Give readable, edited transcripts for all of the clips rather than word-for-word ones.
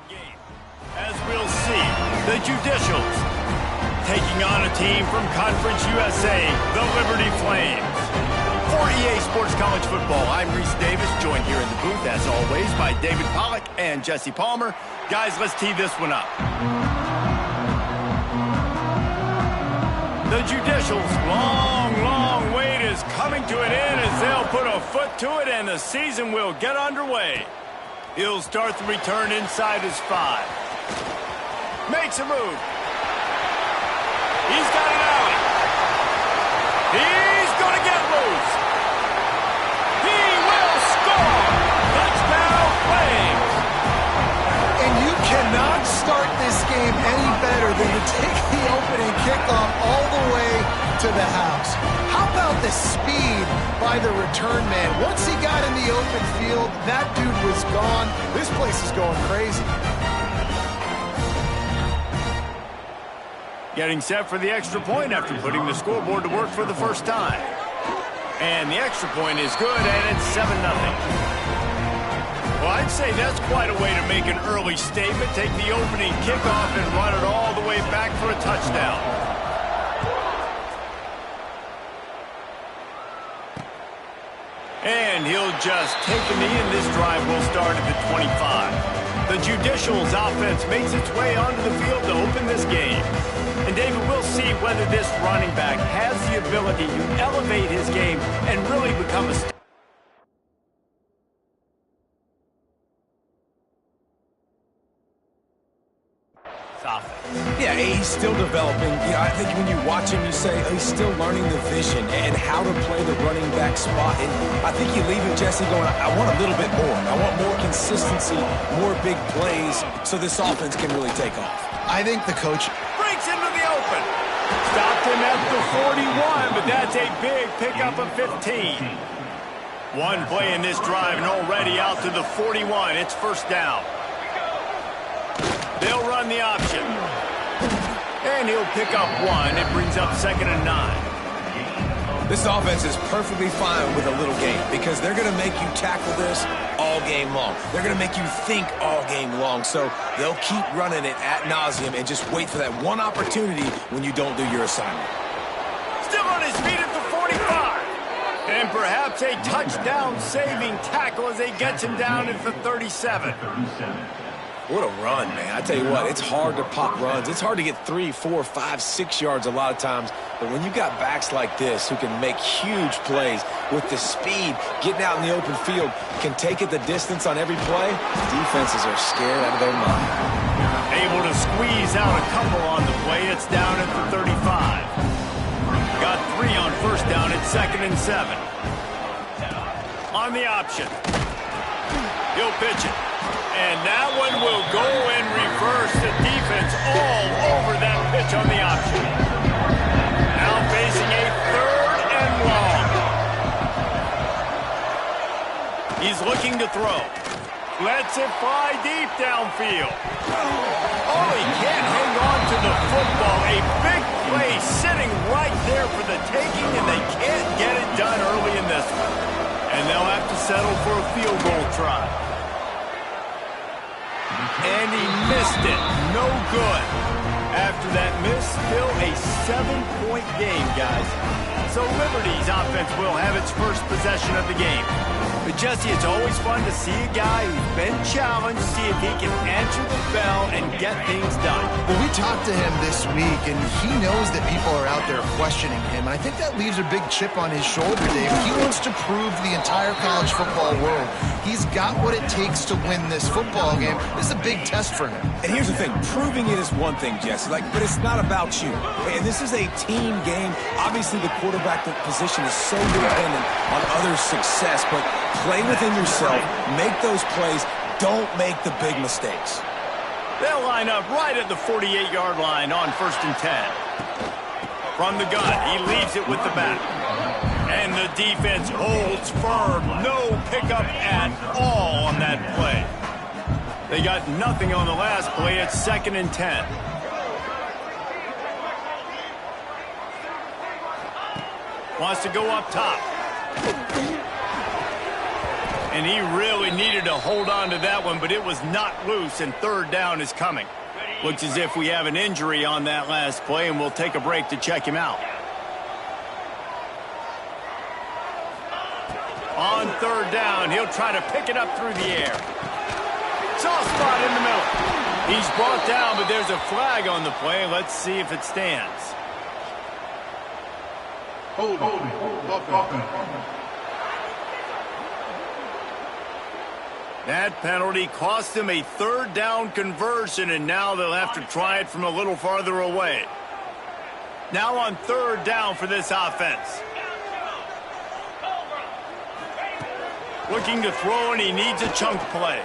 Game. As we'll see, the Judicials taking on a team from Conference USA, the Liberty Flames. For EA Sports College Football, I'm Reese Davis, joined here in the booth, as always, by David Pollack and Jesse Palmer. Guys, let's tee this one up. The Judicials' long wait is coming to an end as they'll put a foot to it and the season will get underway. He'll start the return inside his 5. Makes a move. He's got it out. He's going to get loose. He will score. Touchdown, Flames. And you cannot start this game any better than to take the opening kickoff all the way to the house. How about the speed by the return man? Once he got in the open field, that dude was gone. This place is going crazy. Getting set for the extra point after putting the scoreboard to work for the first time. And the extra point is good, and it's 7-0. Well, I'd say that's quite a way to make an early statement. Take the opening kickoff and run it all the way back for a touchdown. And he'll just take a knee, and this drive will start at the 25. The Judicials offense makes its way onto the field to open this game. And David, we'll see whether this running back has the ability to elevate his game and really become a offense. Yeah, he's still developing. I think when you watch him, you say he's still learning the vision and how to play the running back spot. And I think you leave it, Jesse, going, I want a little bit more. I want more consistency, more big plays, so this offense can really take off. I think the coach breaks into the open. Stopped him at the 41, but that's a big pickup of 15. One play in this drive and already out to the 41. It's first down. They'll run the option. And he'll pick up 1. It brings up 2nd and 9. This offense is perfectly fine with a little game because they're going to make you tackle this all game long. They're going to make you think all game long. So they'll keep running it ad nauseum and just wait for that one opportunity when you don't do your assignment. Still on his feet at the 45. And perhaps a touchdown-saving tackle as they get him down at the 37. What a run, man. I tell you what, it's hard to pop runs. It's hard to get 3, 4, 5, 6 yards a lot of times. But when you got backs like this who can make huge plays with the speed, getting out in the open field, can take it the distance on every play, defenses are scared out of their mind. Able to squeeze out a couple on the play. It's down at the 35. Got 3 on first down at 2nd and 7. On the option. He'll pitch it. And that one will go and reverse the defense all over that pitch on the option. Now facing a 3rd and long. He's looking to throw. Lets it fly deep downfield. Oh, he can't hang on to the football. A big play sitting right there for the taking, and they can't get it done early in this one. And they'll have to settle for a field goal try. And he missed it. No good. After that miss, still a 7-point game, guys. So Liberty's offense will have its first possession of the game. But Jesse, it's always fun to see a guy who's been challenged, see if he can answer the bell and get things done. Well, we talked to him this week, and he knows that people are out there questioning him. And I think that leaves a big chip on his shoulder, Dave. He wants to prove to the entire college football world he's got what it takes to win this football game. This is a big test for him. And here's the thing. Proving it is one thing, Jesse. But it's not about you. And this is a team game. Obviously, the quarterback position is so dependent on others' success, but play within yourself, make those plays, don't make the big mistakes. They'll line up right at the 48-yard line on 1st and 10. From the gun, he leaves it with the back. And the defense holds firm. No pickup at all on that play. They got nothing on the last play. It's 2nd and 10. Wants to go up top. And he really needed to hold on to that one, but it was not loose, and third down is coming. Looks as if we have an injury on that last play, and we'll take a break to check him out. On third down, he'll try to pick it up through the air. Soft spot in the middle. He's brought down, but there's a flag on the play. Let's see if it stands. Hold on. That penalty cost him a third down conversion, and now they'll have to try it from a little farther away. Now on third down for this offense. Looking to throw, and he needs a chunk play.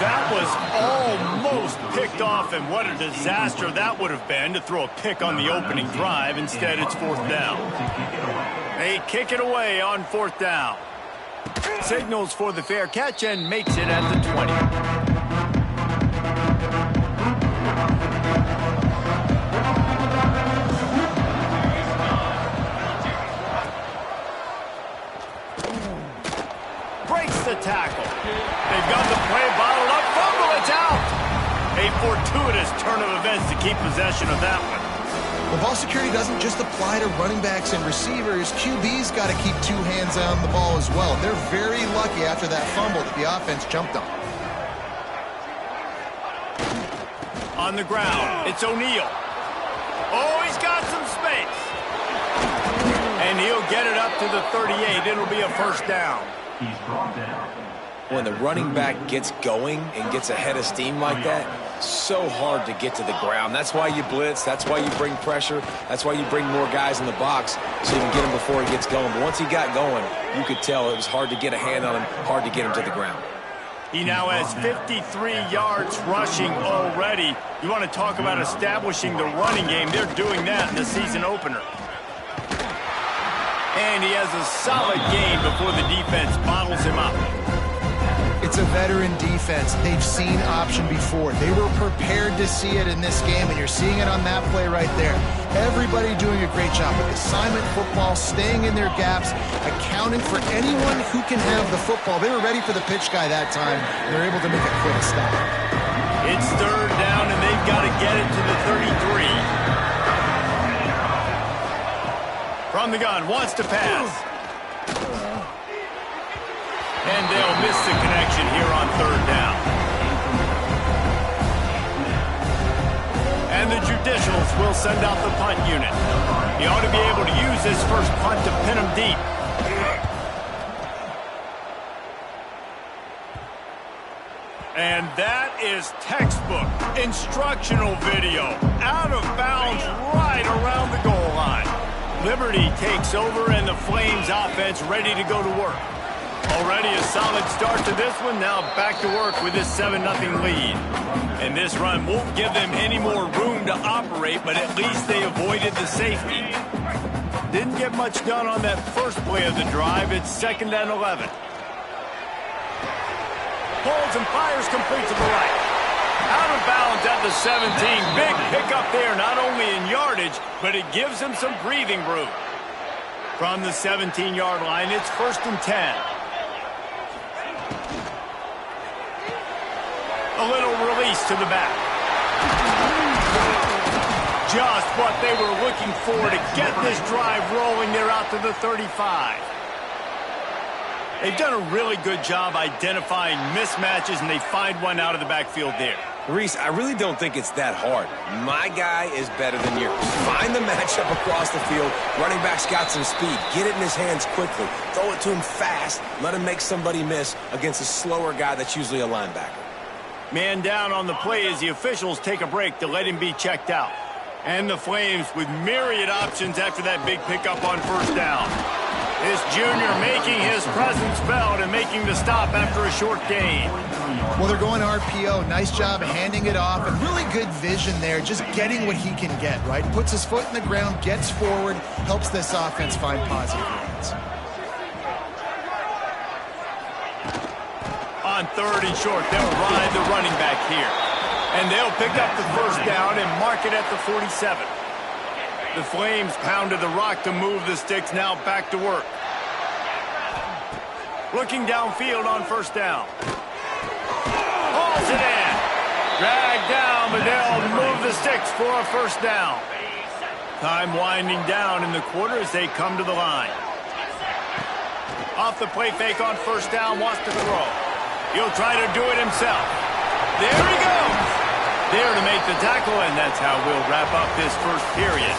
That was almost picked off, and what a disaster that would have been to throw a pick on the opening drive. Instead, it's fourth down. They kick it away on fourth down. Signals for the fair catch and makes it at the 20. Breaks the tackle. They've got the play bottled up. Fumble, it's out. A fortuitous turn of events to keep possession of that one. Well, ball security doesn't just apply to running backs and receivers. QB's got to keep two hands on the ball as well. They're very lucky after that fumble that the offense jumped on. On the ground, it's O'Neal. Oh, he's got some space. And he'll get it up to the 38. It'll be a first down. He's brought down. When the running back gets going and gets ahead of steam like that, so hard to get to the ground. That's why you blitz. That's why you bring pressure. That's why you bring more guys in the box so you can get him before he gets going. But once he got going, you could tell it was hard to get a hand on him, hard to get him to the ground. He now has 53 yards rushing already. You want to talk about establishing the running game. They're doing that in the season opener. And he has a solid gain before the defense bottles him up. It's a veteran defense. They've seen option before. They were prepared to see it in this game, and you're seeing it on that play right there. Everybody doing a great job with assignment football, staying in their gaps, accounting for anyone who can have the football. They were ready for the pitch guy that time, and they're able to make a quick stop. It's third down, and they've got to get it to the 33. From the gun, wants to pass. And they'll miss the connection here on third down. And the Judicials will send out the punt unit. He ought to be able to use this first punt to pin him deep. And that is textbook instructional video. Out of bounds right around the goal line. Liberty takes over, and the Flames offense ready to go to work. Already a solid start to this one. Now back to work with this 7-0 lead. And this run won't give them any more room to operate, but at least they avoided the safety. Didn't get much done on that first play of the drive. It's 2nd and 11. Pulls and fires complete to the right. Out of bounds at the 17. Big pickup there, not only in yardage, but it gives him some breathing room. From the 17-yard line, it's 1st and 10. A little release to the back. Just what they were looking for to get this drive rolling. They're out to the 35. They've done a really good job identifying mismatches, and they find one out of the backfield there. Reese, I really don't think it's that hard. My guy is better than yours. Find the matchup across the field. Running back's got some speed. Get it in his hands quickly. Throw it to him fast. Let him make somebody miss against a slower guy that's usually a linebacker. Man down on the play as the officials take a break to let him be checked out. And the Flames with myriad options after that big pickup on first down. This junior making his presence felt and making the stop after a short gain. Well, they're going RPO. Nice job handing it off, and really good vision there, just getting what he can get, right? Puts his foot in the ground, gets forward, helps this offense find positive runs. On 3rd and short, they'll ride the running back here. And they'll pick up the first down and mark it at the 47. The Flames pounded the rock to move the sticks, now back to work. Looking downfield on first down. Hauls it in. Dragged down, but they'll move the sticks for a first down. Time winding down in the quarter as they come to the line. Off the play fake on first down, wants to throw. He'll try to do it himself. There he goes. There to make the tackle, and that's how we'll wrap up this first period.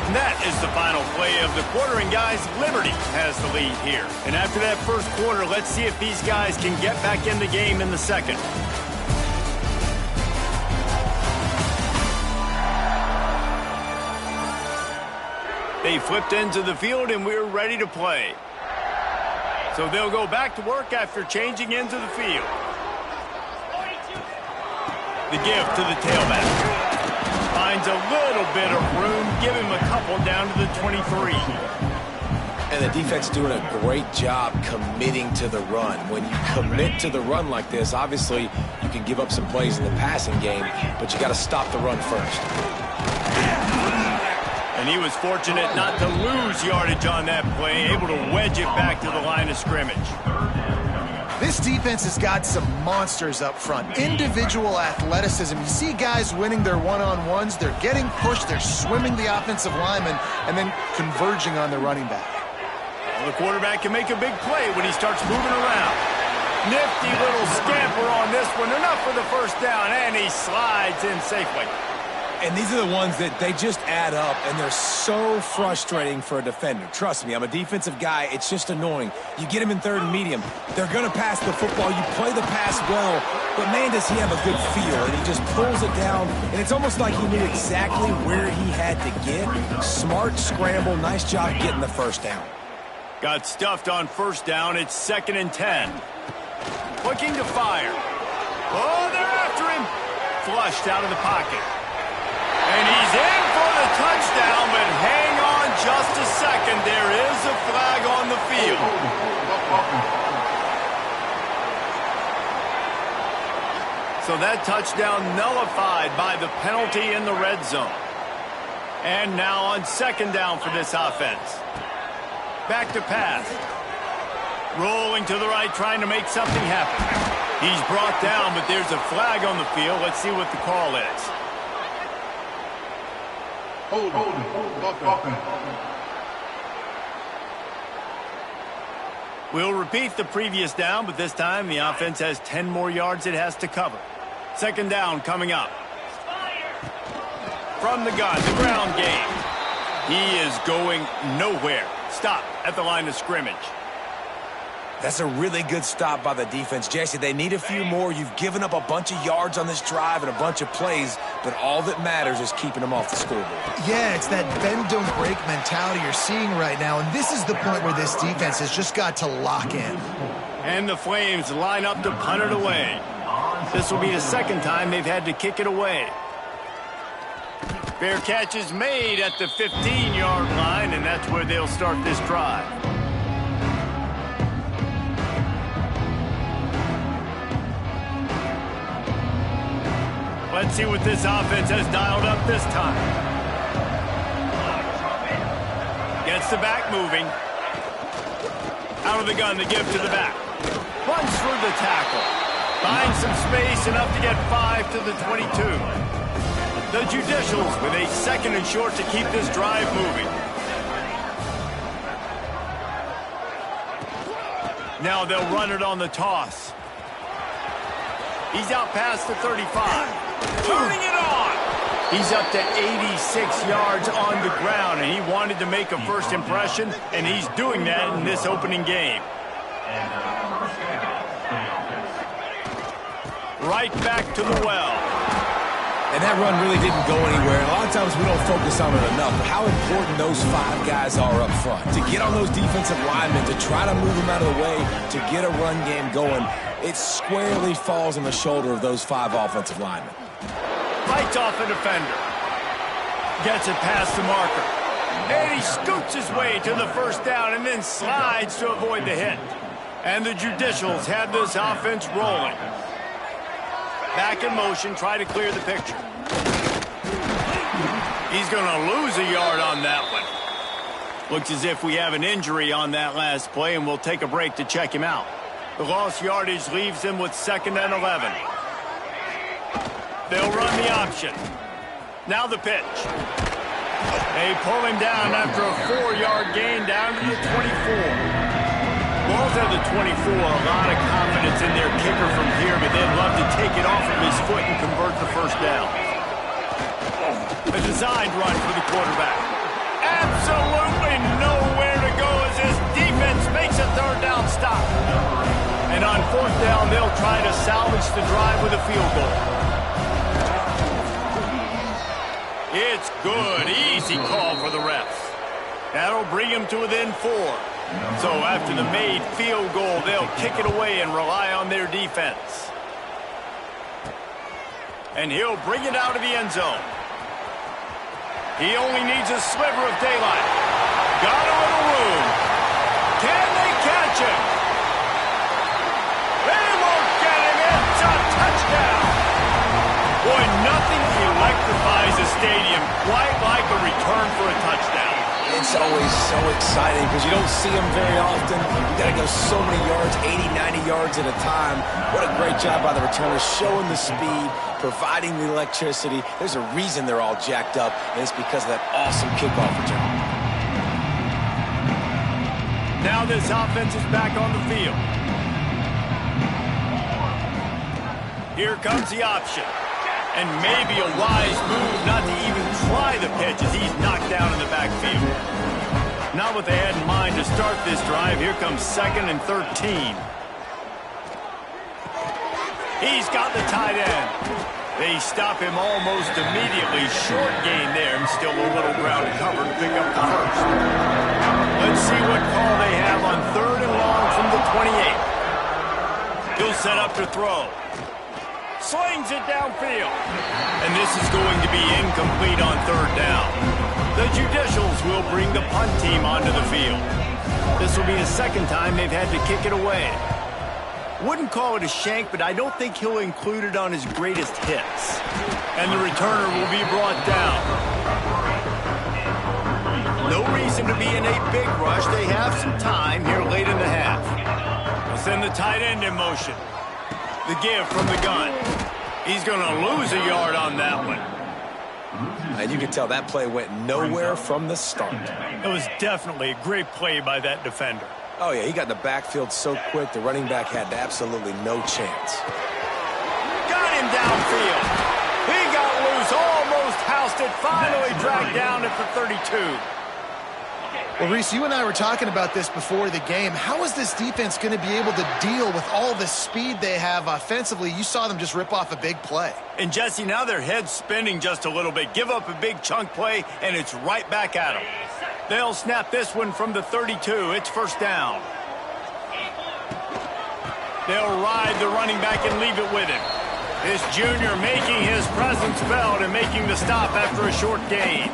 And that is the final play of the quarter, and guys, Liberty has the lead here. And after that first quarter, let's see if these guys can get back in the game in the second. They flipped into the field, and we're ready to play. So they'll go back to work after changing into the field. The give to the tailback. Finds a little bit of room. Give him a couple down to the 23. And the defense doing a great job committing to the run. When you commit to the run like this, obviously you can give up some plays in the passing game, but you got to stop the run first. And he was fortunate not to lose yardage on that play, able to wedge it back to the line of scrimmage. This defense has got some monsters up front. Individual athleticism. You see guys winning their one-on-ones. They're getting pushed. They're swimming the offensive lineman and then converging on the running back. Well, the quarterback can make a big play when he starts moving around. Nifty little scamper on this one. Enough for the first down, and he slides in safely. And these are the ones that they just add up, and they're so frustrating for a defender. Trust me, I'm a defensive guy. It's just annoying. You get him in third and medium. They're going to pass the football. You play the pass well, but, man, does he have a good feel. And he just pulls it down, and it's almost like he knew exactly where he had to get. Smart scramble. Nice job getting the first down. Got stuffed on first down. It's 2nd and 10. Looking to fire. Oh, they're after him. Flushed out of the pocket. And he's in for the touchdown, but hang on just a second. There is a flag on the field. So that touchdown nullified by the penalty in the red zone. And now on 2nd down for this offense. Back to pass. Rolling to the right, trying to make something happen. He's brought down, but there's a flag on the field. Let's see what the call is. Hold it. We'll repeat the previous down, but this time the offense has 10 more yards it has to cover. 2nd down coming up. From the gun, the ground game. He is going nowhere. Stop at the line of scrimmage. That's a really good stop by the defense. Jesse, they need a few more. You've given up a bunch of yards on this drive and a bunch of plays, but all that matters is keeping them off the scoreboard. Yeah, it's that bend, don't break mentality you're seeing right now, and this is the point where this defense has just got to lock in. And the Flames line up to punt it away. This will be the 2nd time they've had to kick it away. Fair catch is made at the 15-yard line, and that's where they'll start this drive. Let's see what this offense has dialed up this time. Gets the back moving. Out of the gun, the give to the back. Runs through the tackle. Finds some space, enough to get 5 to the 22. The Judicials with a 2nd and short to keep this drive moving. Now they'll run it on the toss. He's out past the 35. Turning it on. He's up to 86 yards on the ground, and he wanted to make a first impression, and he's doing that in this opening game. Right back to the well. And that run really didn't go anywhere. A lot of times we don't focus on it enough, but how important those 5 guys are up front. To get on those defensive linemen, to try to move them out of the way, to get a run game going, it squarely falls on the shoulder of those 5 offensive linemen. Fights off a defender. Gets it past the marker. And he scoots his way to the first down and then slides to avoid the hit. And the Judicials have this offense rolling. Back in motion, try to clear the picture. He's going to lose a yard on that one. Looks as if we have an injury on that last play, and we'll take a break to check him out. The lost yardage leaves him with 2nd and 11. They'll run the option. Now the pitch. They pull him down after a 4-yard gain down to the 24. Ball's at the 24, a lot of confidence in their kicker from here, but they'd love to take it off of his foot and convert the first down. A designed run for the quarterback. Absolutely nowhere to go as his defense makes a 3rd down stop. And on 4th down, they'll try to salvage the drive with a field goal. It's good. Easy call for the refs. That'll bring him to within 4. So after the made field goal, they'll kick it away and rely on their defense. And he'll bring it out of the end zone. He only needs a sliver of daylight. Got a little room. Can they catch him? They won't get him. It's a touchdown. Boy, nothing electrifies a stadium quite like a return for a touchdown. It's always so exciting because you don't see them very often. You got to go so many yards, 80, 90 yards at a time. What a great job by the returners, showing the speed, providing the electricity. There's a reason they're all jacked up, and it's because of that awesome kickoff return. Now this offense is back on the field. Here comes the option. And maybe a wise move not to even try the pitch as he's knocked down in the backfield. Not what they had in mind to start this drive. Here comes 2nd and 13. He's got the tight end. They stop him almost immediately. Short gain there, and still a little ground to cover to pick up the first. Let's see what call they have on 3rd and long from the 28. He'll set up to throw. Slings it downfield. And this is going to be incomplete on 3rd down. The Judicials will bring the punt team onto the field. This will be the 2nd time they've had to kick it away. Wouldn't call it a shank, but I don't think he'll include it on his greatest hits. And the returner will be brought down. No reason to be in a big rush. They have some time here late in the half. They'll send the tight end in motion. The give from the gun. He's going to lose a yard on that one. And you can tell that play went nowhere from the start. It was definitely a great play by that defender. Oh, yeah, he got in the backfield so quick, the running back had absolutely no chance. Got him downfield. He got loose, almost housed it, finally dragged down at the 32. Well, Reese, you and I were talking about this before the game. How is this defense going to be able to deal with all the speed they have offensively? You saw them just rip off a big play. And, Jesse, now their head's spinning just a little bit. Give up a big chunk play, and it's right back at them. They'll snap this one from the 32. It's 1st down. They'll ride the running back and leave it with him. This junior making his presence felt and making the stop after a short gain.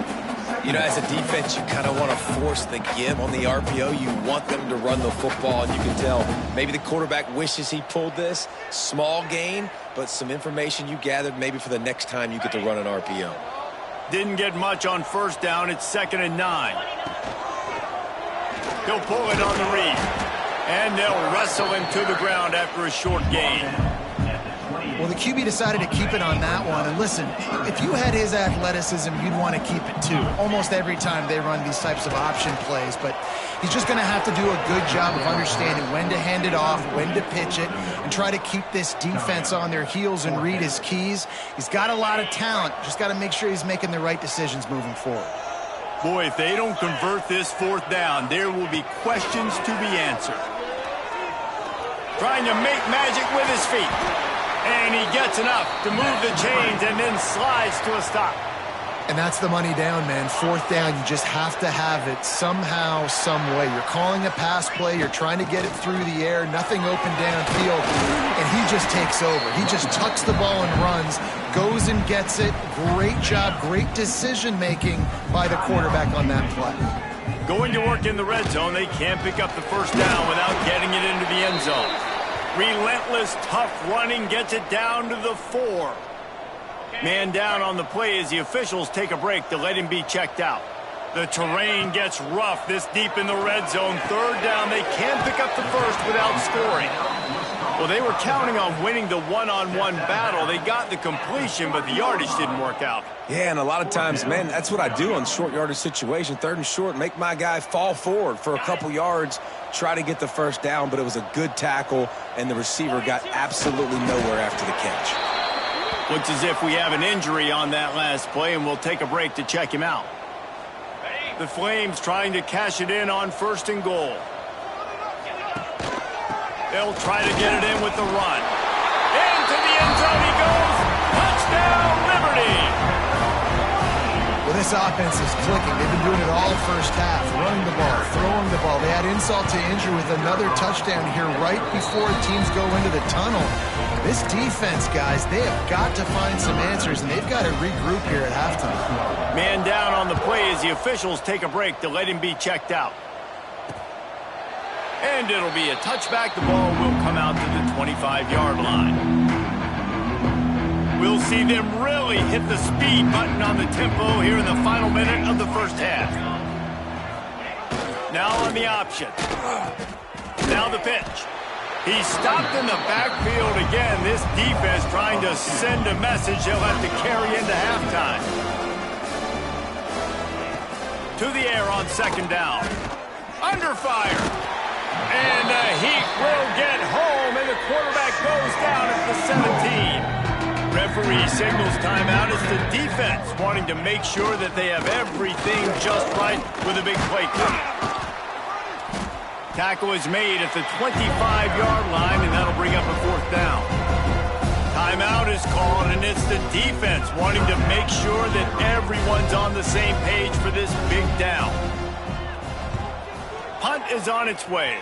You know, as a defense, you kind of want to force the give on the RPO. You want them to run the football, and you can tell maybe the quarterback wishes he pulled this. Small gain, but some information you gathered maybe for the next time you get to run an RPO. Didn't get much on 1st down. It's 2nd and 9. He'll pull it on the read. And they'll wrestle him to the ground after a short gain. Well, the QB decided to keep it on that one. And listen, if you had his athleticism, you'd want to keep it too. Almost every time they run these types of option plays. But he's just going to have to do a good job of understanding when to hand it off, when to pitch it, and try to keep this defense on their heels and read his keys. He's got a lot of talent. Just got to make sure he's making the right decisions moving forward. Boy, if they don't convert this 4th down, there will be questions to be answered. Trying to make magic with his feet. And he gets enough to move the chains and then slides to a stop. And that's the money down, man. 4th down, you just have to have it somehow, some way. You're calling a pass play. You're trying to get it through the air. Nothing open downfield. And he just takes over. He just tucks the ball and runs, goes and gets it. Great job, great decision-making by the quarterback on that play. Going to work in the red zone, they can't pick up the 1st down without getting it into the end zone. Relentless, tough running gets it down to the 4. Man down on the play as the officials take a break to let him be checked out. The terrain gets rough this deep in the red zone. Third down, they can pick up the first without scoring. Well, they were counting on winning the one-on-one battle. They got the completion, but the yardage didn't work out. Yeah, and a lot of times, man, that's what I do on short yardage situation. Third and short, make my guy fall forward for a couple yards, try to get the first down, but it was a good tackle, and the receiver got absolutely nowhere after the catch. Looks as if we have an injury on that last play, and we'll take a break to check him out. The Flames trying to cash it in on 1st and goal. They'll try to get it in with the run. Into the end zone he goes. Touchdown, Liberty! Well, this offense is clicking. They've been doing it all first half. Running the ball, throwing the ball. They had insult to injury with another touchdown here right before teams go into the tunnel. This defense, guys, they have got to find some answers, and they've got to regroup here at halftime. Man down on the play as the officials take a break to let him be checked out. And it'll be a touchback. The ball will come out to the 25-yard line. We'll see them really hit the speed button on the tempo here in the final minute of the first half. Now on the option. Now the pitch. He's stopped in the backfield again. This defense trying to send a message they'll have to carry into halftime. To the air on 2nd down. Under fire. And the Heat will get home, and the quarterback goes down at the 17. Referee signals timeout. It's the defense wanting to make sure that they have everything just right with a big play coming. Tackle is made at the 25-yard line, and that'll bring up a 4th down. Timeout is called, and it's the defense wanting to make sure that everyone's on the same page for this big down. Punt is on its way.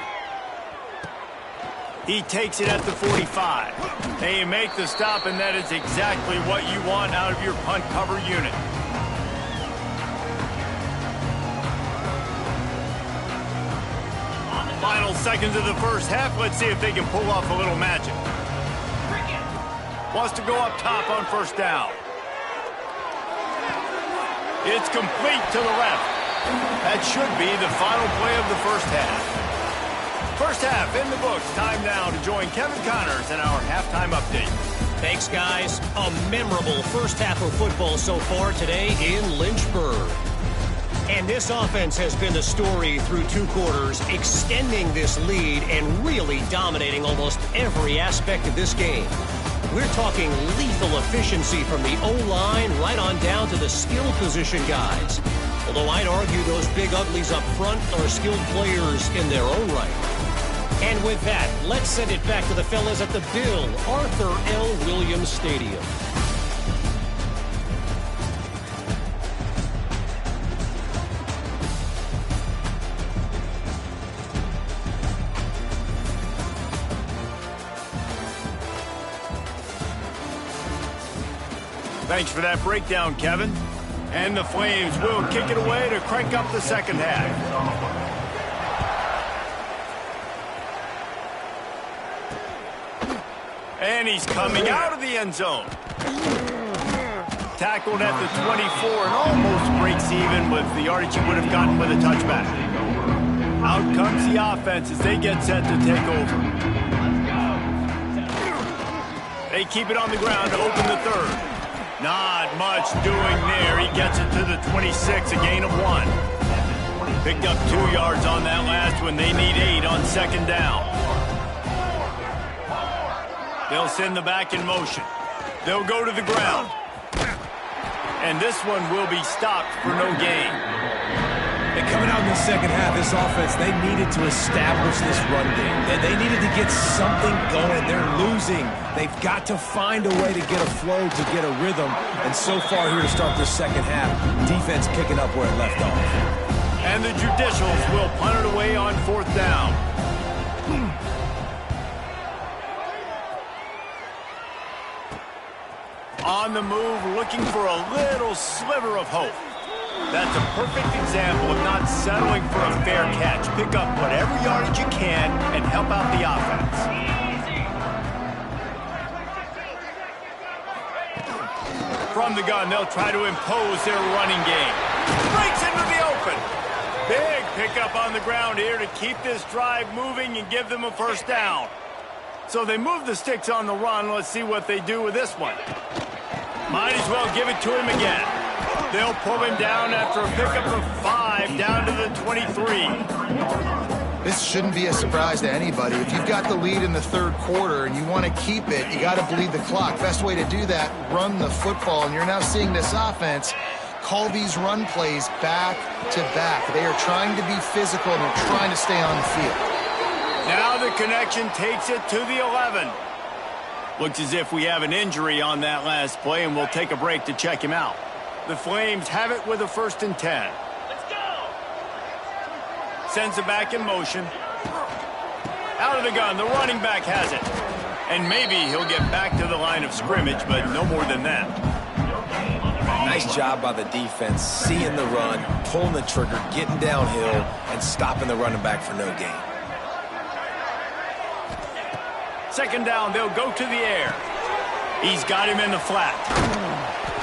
He takes it at the 45. They make the stop, and that is exactly what you want out of your punt cover unit. Final seconds of the first half. Let's see if they can pull off a little magic. Wants to go up top on 1st down. It's complete to the left. That should be the final play of the first half. First half in the books. Time now to join Kevin Connors in our halftime update. Thanks, guys. A memorable first half of football so far today in Lynchburg. And this offense has been the story through 2 quarters, extending this lead and really dominating almost every aspect of this game. We're talking lethal efficiency from the O-line right on down to the skill position guys. Although I'd argue those big uglies up front are skilled players in their own right. And with that, let's send it back to the fellas at the Bill Arthur L. Williams Stadium. Thanks for that breakdown, Kevin. And the Flames will kick it away to crank up the second half. And he's coming out of the end zone. Tackled at the 24 and almost breaks even with the yardage he would have gotten with a touchback. Out comes the offense as they get set to take over. They keep it on the ground to open the third. Not much doing there. He gets it to the 26, a gain of 1. Picked up 2 yards on that last one. They need 8 on 2nd down. They'll send the back in motion. They'll go to the ground. And this one will be stopped for no gain. And coming out in the second half, this offense, they needed to establish this run game. They needed to get something going. They're losing. They've got to find a way to get a flow, to get a rhythm. And so far here to start this second half, defense picking up where it left off. And the Judicials will punt it away on 4th down. On the move, looking for a little sliver of hope. That's a perfect example of not settling for a fair catch. Pick up whatever yardage you can and help out the offense. From the gun, they'll try to impose their running game. Breaks into the open. pick up on the ground here to keep this drive moving and give them a first down. So they move the sticks on the run. Let's see what they do with this one. Might as well give it to him again. They'll pull him down after a pickup of 5 down to the 23. This shouldn't be a surprise to anybody. If you've got the lead in the third quarter and you want to keep it, you got to bleed the clock. Best way to do that, run the football. And you're now seeing this offense call these run plays back to back. They are trying to be physical and they're trying to stay on the field. Now the connection takes it to the 11. Looks as if we have an injury on that last play, and we'll take a break to check him out. The Flames have it with a 1st and 10. Let's go! Sends it back in motion. Out of the gun, the running back has it. And maybe he'll get back to the line of scrimmage, but no more than that. Nice job by the defense, seeing the run, pulling the trigger, getting downhill, and stopping the running back for no gain. 2nd down, they'll go to the air. He's got him in the flat.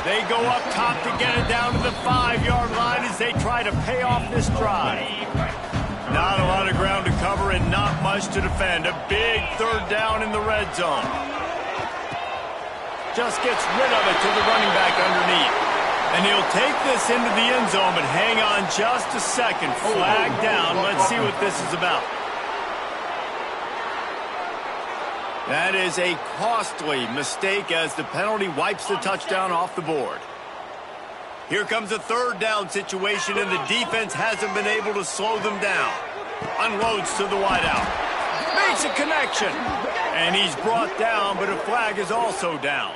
They go up top to get it down to the 5-yard line as they try to pay off this drive. Not a lot of ground to cover and not much to defend. A big 3rd down in the red zone. Just gets rid of it to the running back underneath. And he'll take this into the end zone, but hang on just a second. Flag down. Let's see what this is about. That is a costly mistake as the penalty wipes the touchdown off the board. Here comes a 3rd down situation, and the defense hasn't been able to slow them down. Unloads to the wideout. Makes a connection. And he's brought down, but a flag is also down.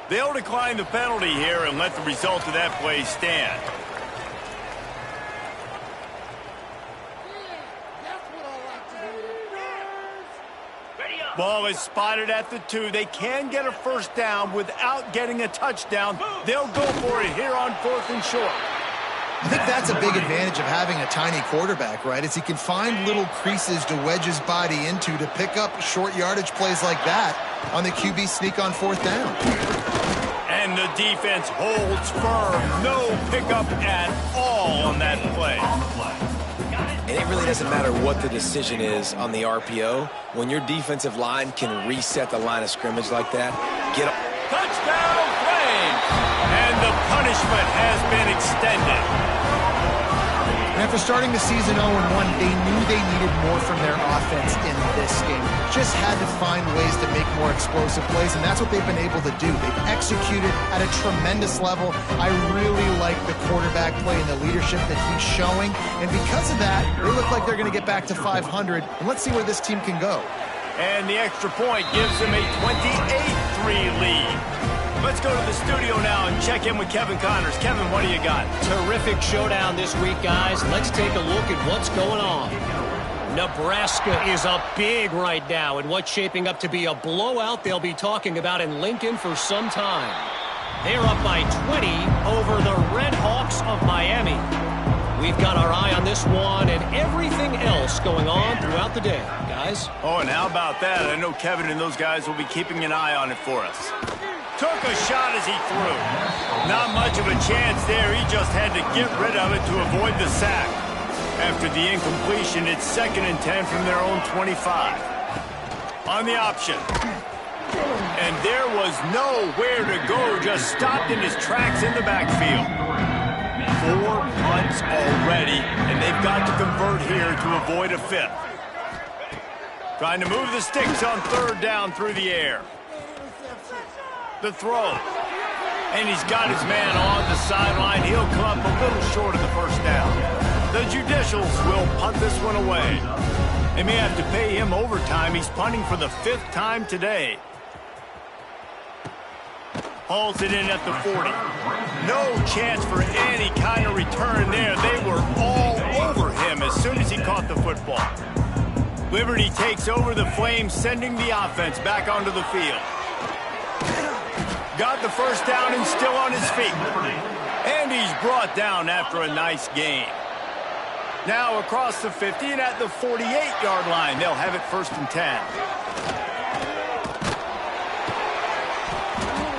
They'll decline the penalty here and let the result of that play stand. Ball is spotted at the 2. They can get a 1st down without getting a touchdown. They'll go for it here on 4th and short. I think that's a big advantage of having a tiny quarterback, right? Is he can find little creases to wedge his body into to pick up short yardage plays like that on the QB sneak on 4th down. And the defense holds firm. No pickup at all on that play. And it really doesn't matter what the decision is on the RPO. When your defensive line can reset the line of scrimmage like that, get up. Touchdown, Flames! And the punishment has been extended. And after starting the season 0-1, they knew they needed more from their offense in this game. Just had to find ways to make more explosive plays, and that's what they've been able to do. They've executed at a tremendous level. I really like the quarterback play and the leadership that he's showing. And because of that, they look like they're going to get back to 500. And let's see where this team can go. And the extra point gives them a 28-3 lead. Let's go to the studio now and check in with Kevin Connors. Kevin, what do you got? Terrific showdown this week, guys. Let's take a look at what's going on. Nebraska is up big right now in what's shaping up to be a blowout they'll be talking about in Lincoln for some time. They're up by 20 over the Red Hawks of Miami. We've got our eye on this one and everything else going on throughout the day, guys. Oh, and how about that? I know Kevin and those guys will be keeping an eye on it for us. Took a shot as he threw. Not much of a chance there. He just had to get rid of it to avoid the sack. After the incompletion, it's 2nd and 10 from their own 25. On the option. And there was nowhere to go. Just stopped in his tracks in the backfield. 4 punts already, and they've got to convert here to avoid a 5th. Trying to move the sticks on 3rd down through the air. The throw. And he's got his man on the sideline. He'll come up a little short of the 1st down. The Judicials will punt this one away. They may have to pay him overtime. He's punting for the 5th time today. Hauls it in at the 40. No chance for any kind of return there. They were all over him as soon as he caught the football. Liberty takes over the Flames, sending the offense back onto the field. Got the 1st down and still on his feet. And he's brought down after a nice gain. Now across the 50 and at the 48-yard line, they'll have it 1st and 10.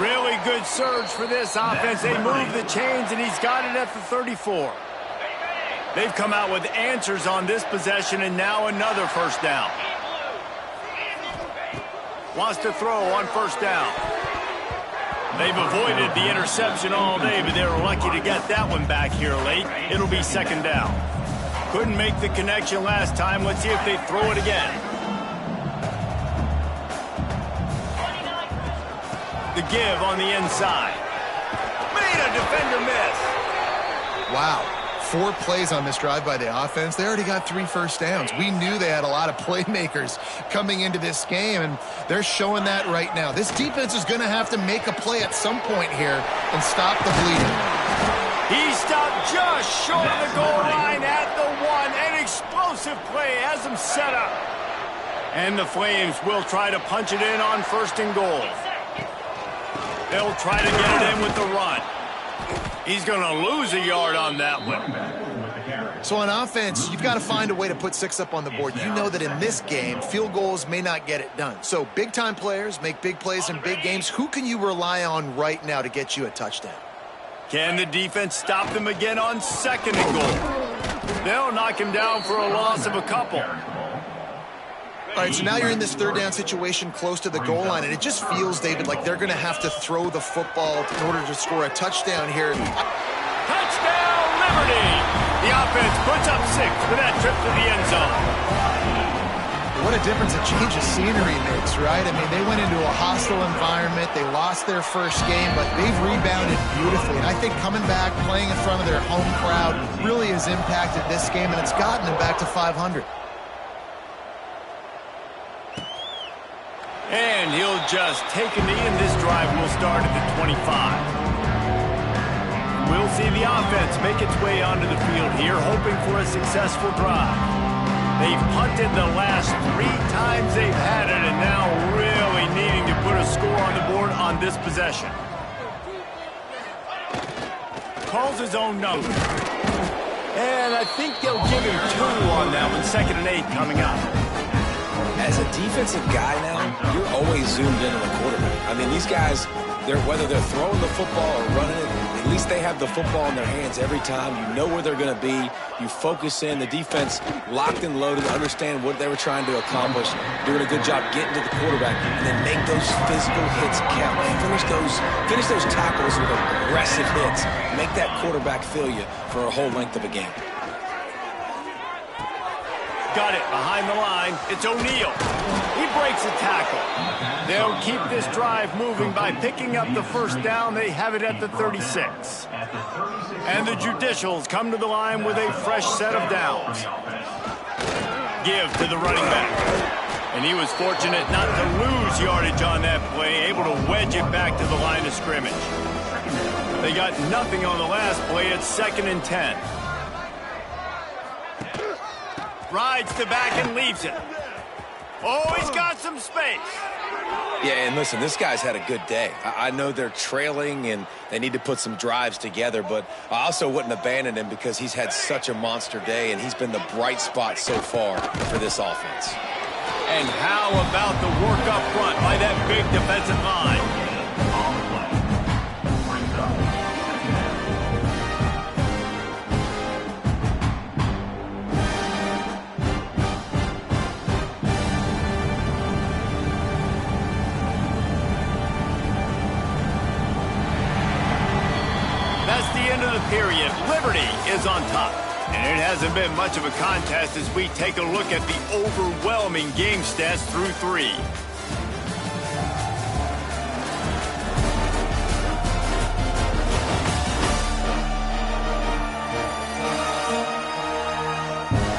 Really good surge for this offense. They move the chains, and he's got it at the 34. They've come out with answers on this possession, and now another first down. Wants to throw on first down. They've avoided the interception all day, but they were lucky to get that one back here late. It'll be second down. Couldn't make the connection last time. Let's see if they throw it again. The give on the inside. Made a defender miss. Wow. 4 plays on this drive by the offense. They already got 3 first downs. We knew they had a lot of playmakers coming into this game, and they're showing that right now. This defense is going to have to make a play at some point here and stop the bleeding. He stopped just short of the goal line at the 1. An explosive play has him set up. And the Flames will try to punch it in on first and goal. They'll try to get it in with the run. He's going to lose a yard on that one. So on offense, you've got to find a way to put 6 up on the board. You know that in this game, field goals may not get it done. So big-time players make big plays in big games. Who can you rely on right now to get you a touchdown? Can the defense stop them again on second and goal? They'll knock him down for a loss of a couple. All right, so now you're in this third down situation close to the goal line, and it just feels, David, like they're going to have to throw the football in order to score a touchdown here. Touchdown, Liberty! The offense puts up 6 for that trip to the end zone. What a difference a change of scenery makes, right? I mean, they went into a hostile environment. They lost their first game, but they've rebounded beautifully. And I think coming back, playing in front of their home crowd really has impacted this game, and it's gotten them back to 500. And he'll just take a knee, and this drive will start at the 25. We'll see the offense make its way onto the field here, hoping for a successful drive. They've punted the last 3 times they've had it, and now really needing to put a score on the board on this possession. Calls his own number. And I think they'll give him 2 on that one, 2nd and 8 coming up. As a defensive guy now, you're always zoomed in on the quarterback. I mean, these guys, whether they're throwing the football or running it, at least they have the football in their hands every time. You know where they're going to be. You focus in. The defense locked and loaded, understand what they were trying to accomplish, doing a good job getting to the quarterback, and then make those physical hits count. Finish those tackles with aggressive hits. Make that quarterback feel you for a whole length of a game. Got it behind the line. It's O'Neal. He breaks a tackle. They'll keep this drive moving by picking up the first down. They have it at the 36. And the Judicials come to the line with a fresh set of downs. Give to the running back. And he was fortunate not to lose yardage on that play, able to wedge it back to the line of scrimmage. They got nothing on the last play. It's 2nd and 10. Rides the back and leaves it. Oh, he's got some space. Yeah, and listen, this guy's had a good day. I know they're trailing and they need to put some drives together, but I also wouldn't abandon him because he's had such a monster day and he's been the bright spot so far for this offense. And how about the work up front by that big defensive line? Period. Liberty is on top. And it hasn't been much of a contest as we take a look at the overwhelming game stats through 3.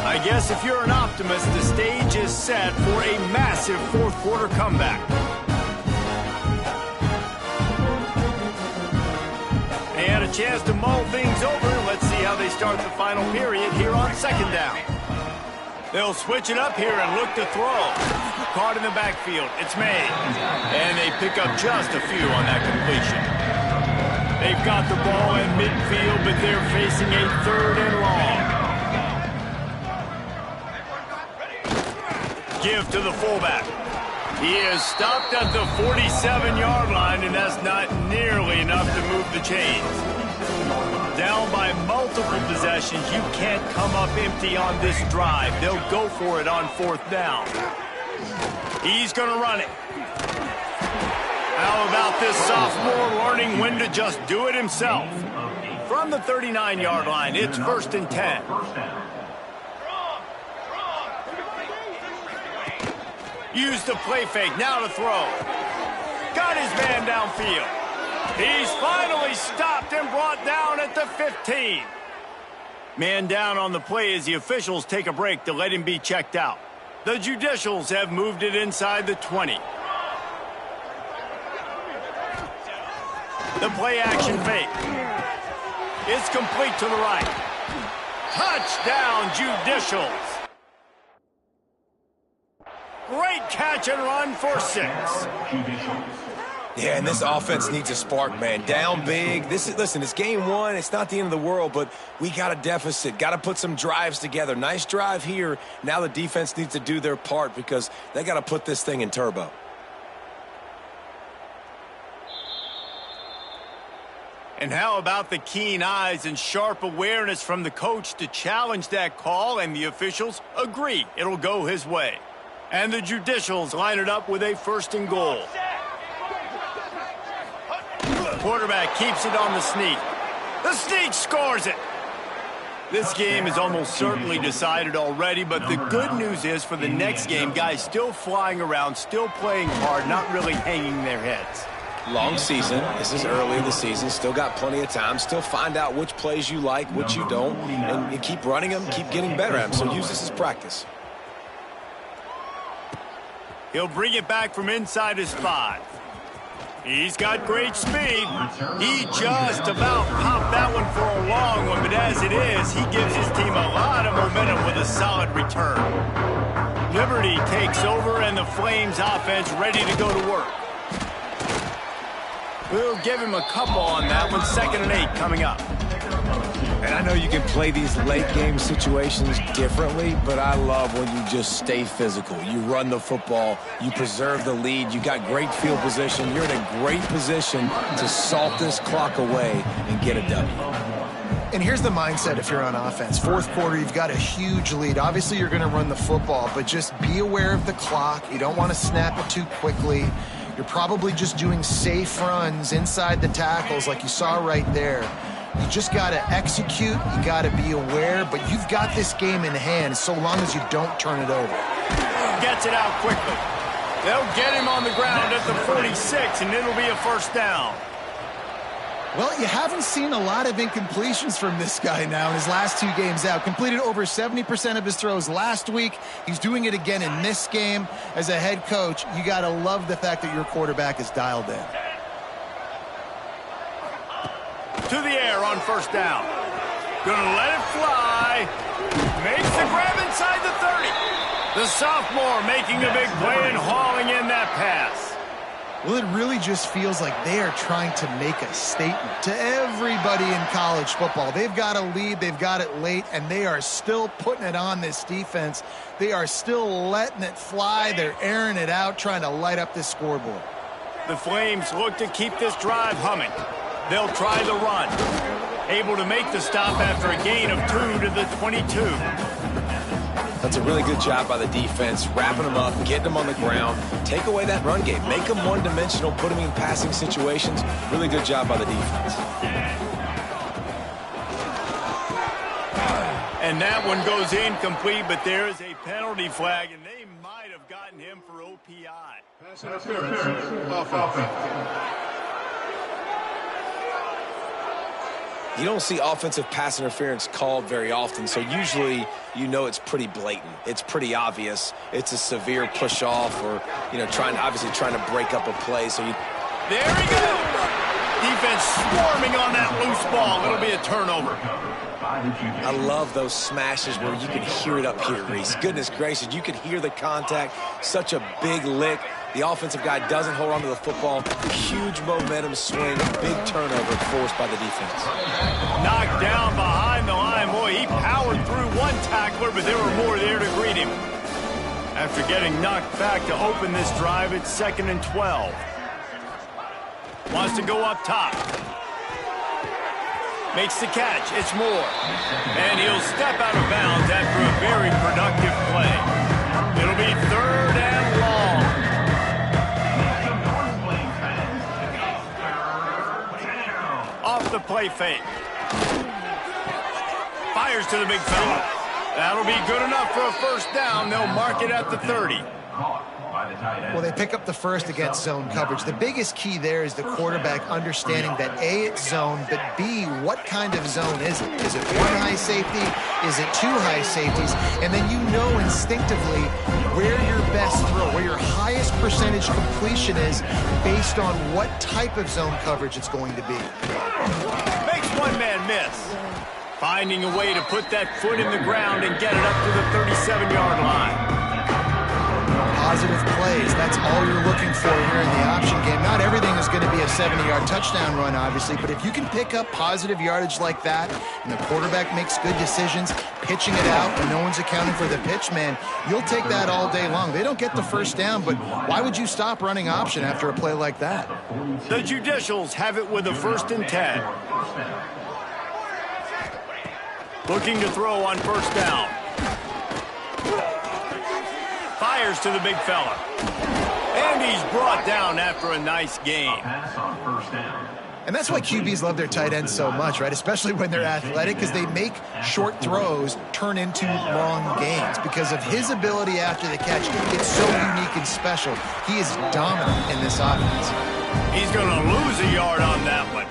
I guess if you're an optimist, the stage is set for a massive fourth quarter comeback. And a chance to mull things over. Let's see how they start the final period here on 2nd down. They'll switch it up here and look to throw. Caught in the backfield. It's made. And they pick up just a few on that completion. They've got the ball in midfield, but they're facing a 3rd and long. Give to the fullback. He is stopped at the 47-yard line, and that's not nearly enough to move the chains. Down by multiple possessions, you can't come up empty on this drive. They'll go for it on 4th down. He's going to run it. How about this sophomore learning when to just do it himself? From the 39-yard line, it's 1st and 10. Use the play fake, now to throw. Got his man downfield. He's finally stopped and brought down at the 15. Man down on the play as the officials take a break to let him be checked out. The judicials have moved it inside the 20. The play action fake. It's complete to the right. Touchdown, judicials. Great catch and run for 6. Yeah, and this offense needs a spark, man. Down big. Listen, it's game 1. It's not the end of the world, but we got a deficit. Got to put some drives together. Nice drive here. Now the defense needs to do their part because they got to put this thing in turbo. And how about the keen eyes and sharp awareness from the coach to challenge that call, and the officials agree it'll go his way. And the judicials line it up with a 1st and goal. Quarterback keeps it on the sneak. The sneak scores it. This game is almost certainly decided already, but the good news is for the next game, guys still flying around, still playing hard, not really hanging their heads. Long season. This is early in the season. Still got plenty of time. Still find out which plays you like, which you don't, and you keep running them, keep getting better at them. So use this as practice. He'll bring it back from inside his 5. He's got great speed. He just about popped that one for a long one, but as it is, he gives his team a lot of momentum with a solid return. Liberty takes over, and the Flames offense ready to go to work. We'll give him a couple on that one. 2nd and 8 coming up. And I know you can play these late-game situations differently, but I love when you just stay physical. You run the football. You preserve the lead. You got great field position. You're in a great position to salt this clock away and get a W. And here's the mindset if you're on offense. 4th quarter, you've got a huge lead. Obviously, you're going to run the football, but just be aware of the clock. You don't want to snap it too quickly. You're probably just doing safe runs inside the tackles like you saw right there. You just got to execute. You got to be aware, but you've got this game in hand so long as you don't turn it over. Gets it out quickly. They'll get him on the ground at the 46, and it'll be a 1st down. Well, you haven't seen a lot of incompletions from this guy now in his last 2 games out. Completed over 70% of his throws last week. He's doing it again in this game. As a head coach, you got to love the fact that your quarterback is dialed in. To the air on 1st down. Gonna let it fly. Makes the grab inside the 30. The sophomore making a big play and hauling in that pass. Well, it really just feels like they are trying to make a statement to everybody in college football. They've got a lead, they've got it late, and they are still putting it on this defense. They are still letting it fly. They're airing it out, trying to light up this scoreboard. The Flames look to keep this drive humming. They'll try the run. Able to make the stop after a gain of 2 to the 22. That's a really good job by the defense, wrapping them up, getting them on the ground, take away that run game, make them one-dimensional, put them in passing situations. Really good job by the defense. And that one goes incomplete, but there is a penalty flag, and they might have gotten him for OPI. Pass interference. Offense. You don't see offensive pass interference called very often, so usually you know it's pretty blatant. It's pretty obvious. It's a severe push off or, obviously trying to break up a play. So there he goes. Defense swarming on that loose ball. It'll be a turnover. I love those smashes where you can hear it up here, Reese. Goodness gracious, you can hear the contact. Such a big lick. The offensive guy doesn't hold on to the football. Huge momentum swing, big turnover forced by the defense. Knocked down behind the line. Boy, he powered through one tackler, but there were more there to greet him. After getting knocked back to open this drive, it's 2nd and 12. Wants to go up top. Makes the catch. It's Moore. And he'll step out of bounds after a very productive play. It'll be 3rd and long. Off the play fake. Fires to the big fella. That'll be good enough for a first down. They'll mark it at the 30. Well, they pick up the first against zone coverage. The biggest key there is the quarterback understanding that A, it's zone, but B, what kind of zone is it? Is it one high safety? Is it two high safeties? And then you know instinctively where your best throw, where your highest percentage completion is based on what type of zone coverage it's going to be. Makes one man miss. Finding a way to put that foot in the ground and get it up to the 37-yard line. Positive plays, that's all you're looking for here in the option game. Not everything is going to be a 70-yard touchdown run, obviously, but if you can pick up positive yardage like that and the quarterback makes good decisions, pitching it out and no one's accounting for the pitch, man, you'll take that all day long. They don't get the first down, but why would you stop running option after a play like that? The Judicials have it with a 1st and 10. Looking to throw on first down. Fires to the big fella. And he's brought down after a nice gain. And that's why QBs love their tight ends so much, right? Especially when they're athletic, because they make short throws turn into long gains. Because of his ability after the catch, it's so unique and special. He is dominant in this offense. He's going to lose a yard on that one.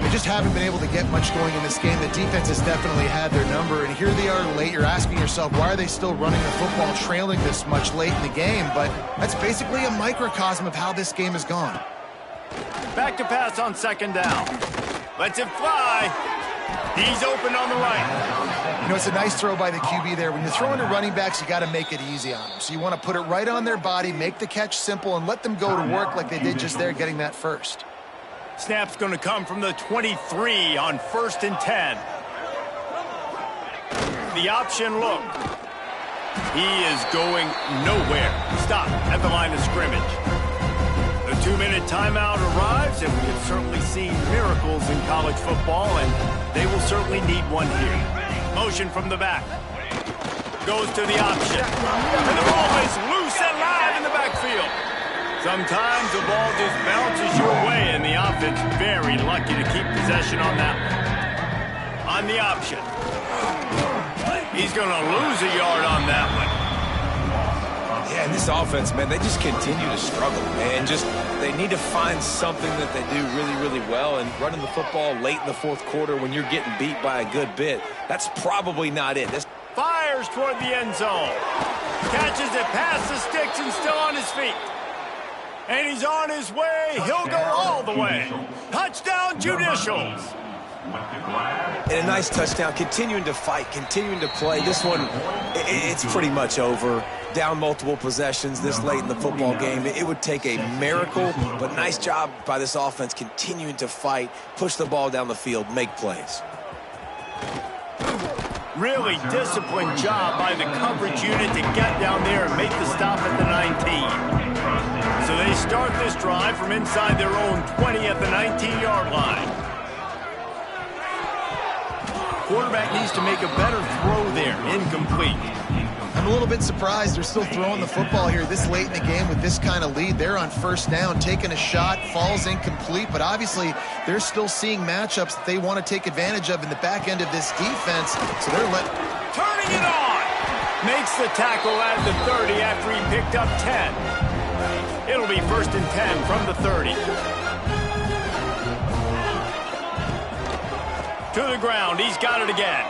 They just haven't been able to get much going in this game. The defense has definitely had their number, and here they are late. You're asking yourself, why are they still running the football trailing this much late in the game? But that's basically a microcosm of how this game has gone. Back to pass on 2nd down. Lets it fly. He's open on the right. You know, it's a nice throw by the QB there. When you're throwing to running backs, you got to make it easy on them. So you want to put it right on their body, make the catch simple, and let them go to work like they did just there, getting that first. Snap's going to come from the 23 on 1st and 10. The option look. He is going nowhere. Stop at the line of scrimmage. The 2-minute timeout arrives, and we have certainly seen miracles in college football, and they will certainly need one here. Motion from the back. Goes to the option. And the ball is loose and live in the backfield. Sometimes the ball just bounces your way, and the offense very lucky to keep possession on that one. On the option. He's going to lose a yard on that one. Yeah, and this offense, man, they just continue to struggle, man. They need to find something that they do really, really well, and running the football late in the 4th quarter when you're getting beat by a good bit, that's probably not it. Fires toward the end zone. Catches it past the sticks and still on his feet. And he's on his way. He'll go all the way. Touchdown, Judicials. And a nice touchdown. Continuing to fight, continuing to play. This one, it's pretty much over. Down multiple possessions this late in the football game. It would take a miracle, but nice job by this offense continuing to fight, push the ball down the field, make plays. Really disciplined job by the coverage unit to get down there and make the stop at the 19. So they start this drive from inside their own 20 at the 19-yard line. Quarterback needs to make a better throw there. Incomplete. I'm a little bit surprised they're still throwing the football here this late in the game with this kind of lead. They're on 1st down, taking a shot, falls incomplete, but obviously they're still seeing matchups that they want to take advantage of in the back end of this defense, so they're turning it on! Makes the tackle at the 30 after he picked up 10. It'll be 1st and 10 from the 30. To the ground, he's got it again.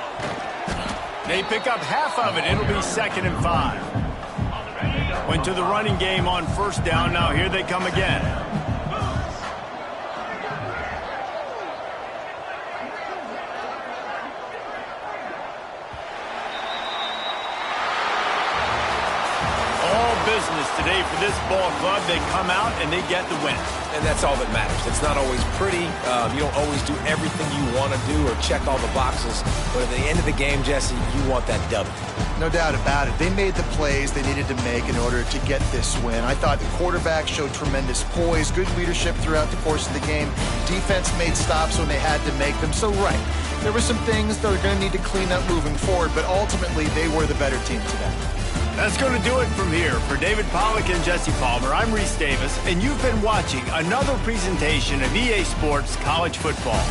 They pick up half of it. It'll be 2nd and 5. Went to the running game on 1st down. Now here they come again. All business to today for this ball club. They come out and they get the win. And that's all that matters. It's not always pretty. You don't always do everything you want to do or check all the boxes. But at the end of the game, Jesse, you want that W. No doubt about it. They made the plays they needed to make in order to get this win. I thought the quarterback showed tremendous poise, good leadership throughout the course of the game. Defense made stops when they had to make them. So, right, there were some things they're going to need to clean up moving forward, but ultimately they were the better team today. That's going to do it from here. For David Pollack and Jesse Palmer, I'm Reese Davis, and you've been watching another presentation of EA Sports College Football.